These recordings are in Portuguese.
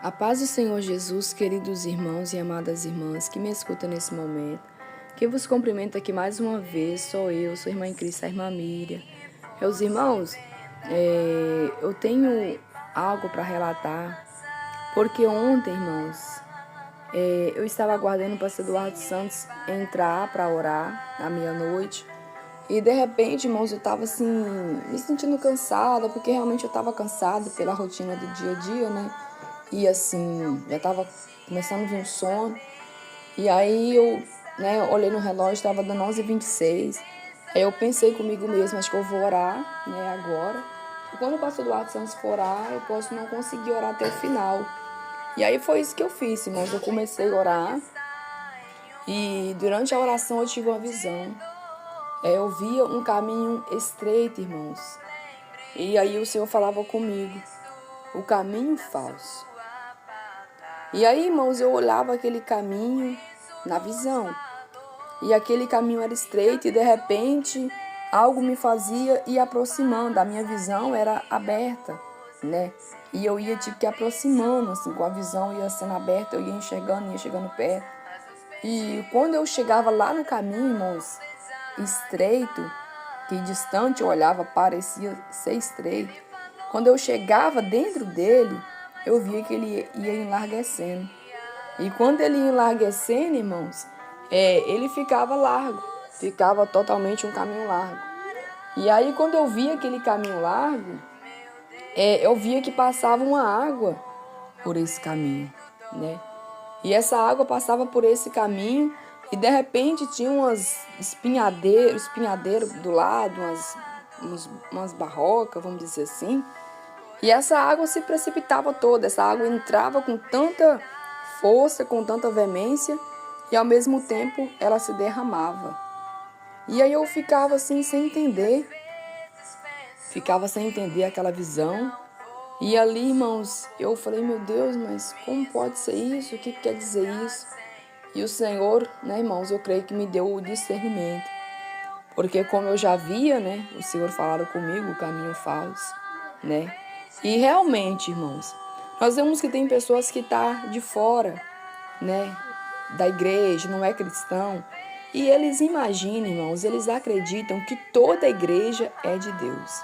A paz do Senhor Jesus, queridos irmãos e amadas irmãs que me escutam nesse momento, que vos cumprimento aqui mais uma vez, sou a irmã em Cristo, a irmã Miriam. Meus irmãos, eu tenho algo para relatar, porque ontem, irmãos, eu estava aguardando o pastor Eduardo Santos entrar para orar à meia-noite, e de repente, irmãos, eu estava assim, me sentindo cansada, porque realmente eu estava cansada pela rotina do dia a dia, né? E assim, já estava começando a vir um sono. E aí eu, olhei no relógio, estava dando 11h26. Aí eu pensei comigo mesma, acho que eu vou orar, agora. E quando o pastor Eduardo Santos for orar, eu posso não conseguir orar até o final. E aí foi isso que eu fiz, irmãos. Eu comecei a orar. E durante a oração eu tive uma visão. Eu via um caminho estreito, irmãos. E aí o Senhor falava comigo, o caminho falso. E aí, irmãos, eu olhava aquele caminho na visão. E aquele caminho era estreito e, de repente, algo me fazia ir aproximando. A minha visão era aberta, né? E eu ia, tipo, que aproximando, assim, com a visão ia sendo aberta, eu ia chegando perto. E quando eu chegava lá no caminho, irmãos, estreito, que distante eu olhava, parecia ser estreito. Quando eu chegava dentro dele, eu via que ele ia enlarguecendo. E quando ele ia enlarguecendo, irmãos, ele ficava largo, ficava totalmente um caminho largo. E aí, quando eu via aquele caminho largo, eu via que passava uma água por esse caminho, né? E essa água passava por esse caminho e, de repente, tinha umas espinhadeiro do lado, umas barrocas, vamos dizer assim. E essa água se precipitava toda, essa água entrava com tanta força, com tanta veemência, e ao mesmo tempo ela se derramava. E aí eu ficava assim sem entender aquela visão. E ali, irmãos, eu falei, meu Deus, mas como pode ser isso? O que quer dizer isso? E o Senhor, irmãos, eu creio que me deu o discernimento. Porque como eu já via, o Senhor falaram comigo, o caminho falso, E realmente, irmãos, nós vemos que tem pessoas que estão de fora, da igreja, não é cristão. E eles imaginam, irmãos, eles acreditam que toda a igreja é de Deus.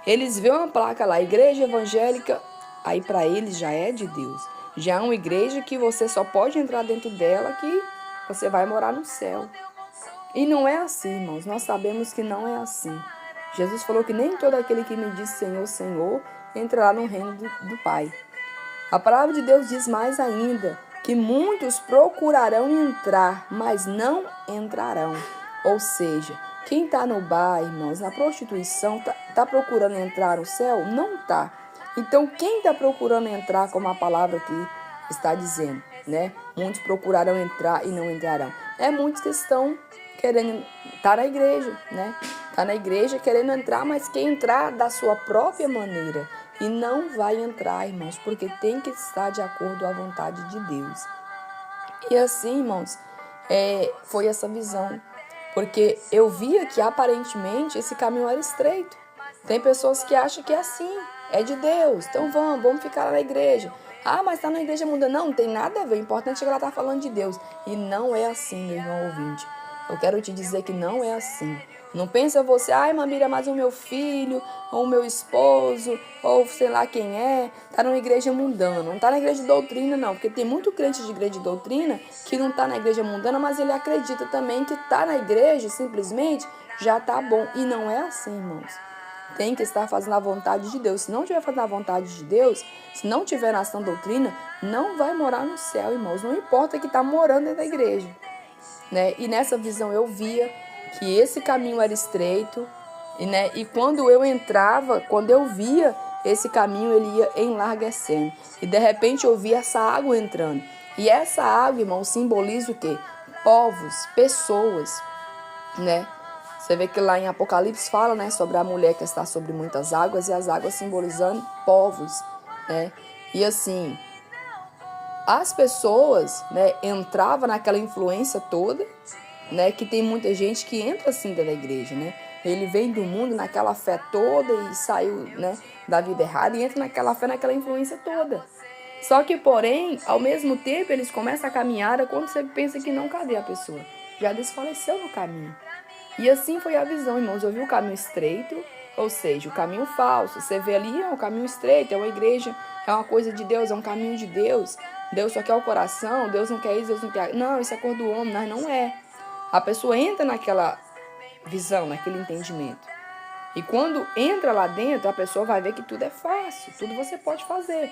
Eles veem uma placa lá, igreja evangélica, aí para eles já é de Deus. Já é uma igreja que você só pode entrar dentro dela que você vai morar no céu. E não é assim, irmãos. Nós sabemos que não é assim. Jesus falou que nem todo aquele que me diz Senhor, Senhor, entrará no reino do Pai. A palavra de Deus diz mais ainda, que muitos procurarão entrar, mas não entrarão. Ou seja, quem está no bar, irmãos, na prostituição, está procurando entrar no céu? Não está. Então, quem está procurando entrar, como a palavra aqui está dizendo, Muitos procurarão entrar e não entrarão. Muitos que estão querendo estar na igreja, Está na igreja querendo entrar, mas quer entrar da sua própria maneira. E não vai entrar, irmãos, porque tem que estar de acordo à vontade de Deus. E assim, irmãos, foi essa visão. Porque eu via que aparentemente esse caminho era estreito. Tem pessoas que acham que é assim, é de Deus. Então vamos ficar na igreja. Ah, mas está na igreja mudando. Não tem nada a ver. O importante é que ela está falando de Deus. E não é assim, meu irmão ouvinte. Eu quero te dizer que não é assim. Não pensa você, ai, Mambira, mas o meu filho, ou o meu esposo, ou sei lá quem está numa igreja mundana. Não está na igreja de doutrina, não. Porque tem muito crente de igreja de doutrina que não está na igreja mundana, mas ele acredita também que está na igreja, simplesmente, já está bom. E não é assim, irmãos. Tem que estar fazendo a vontade de Deus. Se não estiver fazendo a vontade de Deus, se não estiver na sã doutrina, não vai morar no céu, irmãos. Não importa que está morando dentro da igreja. E nessa visão eu via que esse caminho era estreito, e quando eu entrava, quando eu via esse caminho, ele ia enlarguecendo. E de repente eu via essa água entrando. E essa água, irmão, simboliza o quê? Povos, pessoas, Você vê que lá em Apocalipse fala, sobre a mulher que está sobre muitas águas, e as águas simbolizando povos, E assim, as pessoas, entravam naquela influência toda, que tem muita gente que entra assim dentro da igreja, Ele vem do mundo naquela fé toda e saiu, da vida errada e entra naquela fé, naquela influência toda. Só que, porém, ao mesmo tempo, eles começam a caminhada quando você pensa que não, cadê a pessoa? Já desfaleceu no caminho. E assim foi a visão, irmãos. Eu vi o caminho estreito, ou seja, o caminho falso. Você vê ali, é um caminho estreito, é uma igreja, é uma coisa de Deus, é um caminho de Deus. Deus só quer o coração, Deus não quer isso, Deus não quer... Não, isso é cor do homem, mas não é. A pessoa entra naquela visão, naquele entendimento. E quando entra lá dentro, a pessoa vai ver que tudo é fácil, tudo você pode fazer.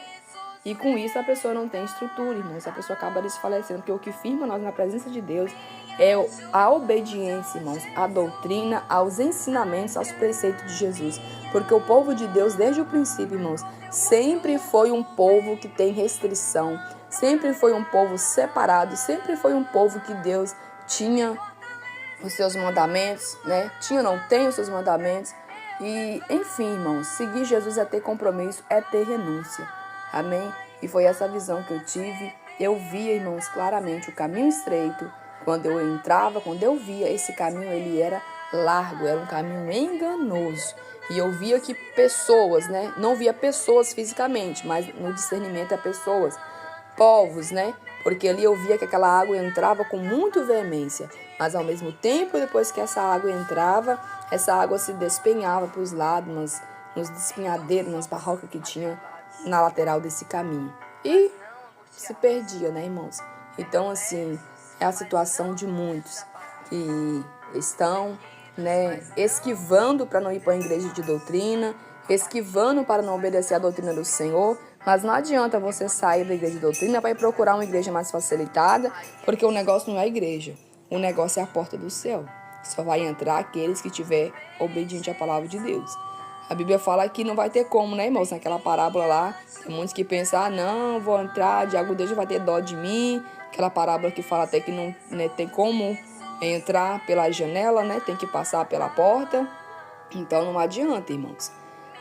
E com isso a pessoa não tem estrutura, irmãos. A pessoa acaba desfalecendo, porque o que firma nós na presença de Deus é a obediência, irmãos, à doutrina, aos ensinamentos, aos preceitos de Jesus. Porque o povo de Deus, desde o princípio, irmãos, sempre foi um povo que tem restrição, sempre foi um povo separado, sempre foi um povo que Deus tinha os seus mandamentos, né? Tem os seus mandamentos. E, enfim, irmãos, seguir Jesus é ter compromisso, é ter renúncia. Amém? E foi essa visão que eu tive. Eu via, irmãos, claramente o caminho estreito. Quando eu entrava, quando eu via esse caminho, ele era largo, era um caminho enganoso. E eu via que pessoas, né? Não via pessoas fisicamente, mas no discernimento é pessoas, povos, né? Porque ali eu via que aquela água entrava com muita veemência. Mas ao mesmo tempo, depois que essa água entrava, essa água se despenhava para os lados, nos despenhadeiros, nas barrocas que tinha na lateral desse caminho. E se perdia, né, irmãos? Então, assim, é a situação de muitos que estão, né, esquivando para não ir para a igreja de doutrina, esquivando para não obedecer a doutrina do Senhor. Mas não adianta você sair da igreja de doutrina para ir procurar uma igreja mais facilitada, porque o negócio não é a igreja. O negócio é a porta do céu. Só vai entrar aqueles que estiver obediente à palavra de Deus. A Bíblia fala que não vai ter como, né, irmãos? Naquela parábola lá, tem muitos que pensam, não, vou entrar, Deus vai ter dó de mim. Aquela parábola que fala até que não, né, tem como entrar pela janela, né? Tem que passar pela porta. Então não adianta, irmãos.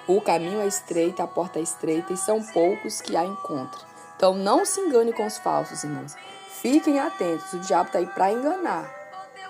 O caminho é estreito, a porta é estreita e são poucos que a encontram. Então não se engane com os falsos, irmãos. Fiquem atentos, o diabo está aí para enganar.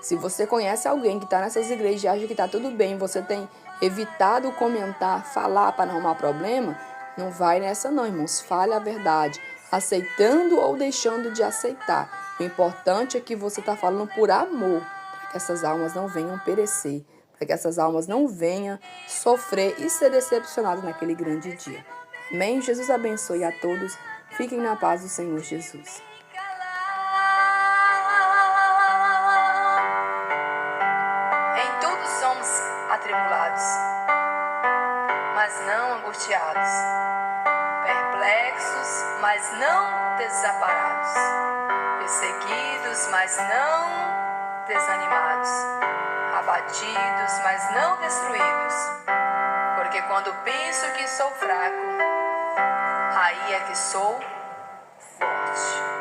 Se você conhece alguém que está nessas igrejas e acha que está tudo bem, você tem evitado comentar, falar para não arrumar problema, não vai nessa não, irmãos. Fale a verdade, aceitando ou deixando de aceitar. O importante é que você está falando por amor, para que essas almas não venham perecer, para que essas almas não venham sofrer e ser decepcionadas naquele grande dia. Amém? Jesus abençoe a todos. Fiquem na paz do Senhor Jesus. Atribulados, mas não angustiados, perplexos, mas não desamparados, perseguidos, mas não desanimados, abatidos, mas não destruídos, porque quando penso que sou fraco, aí é que sou forte.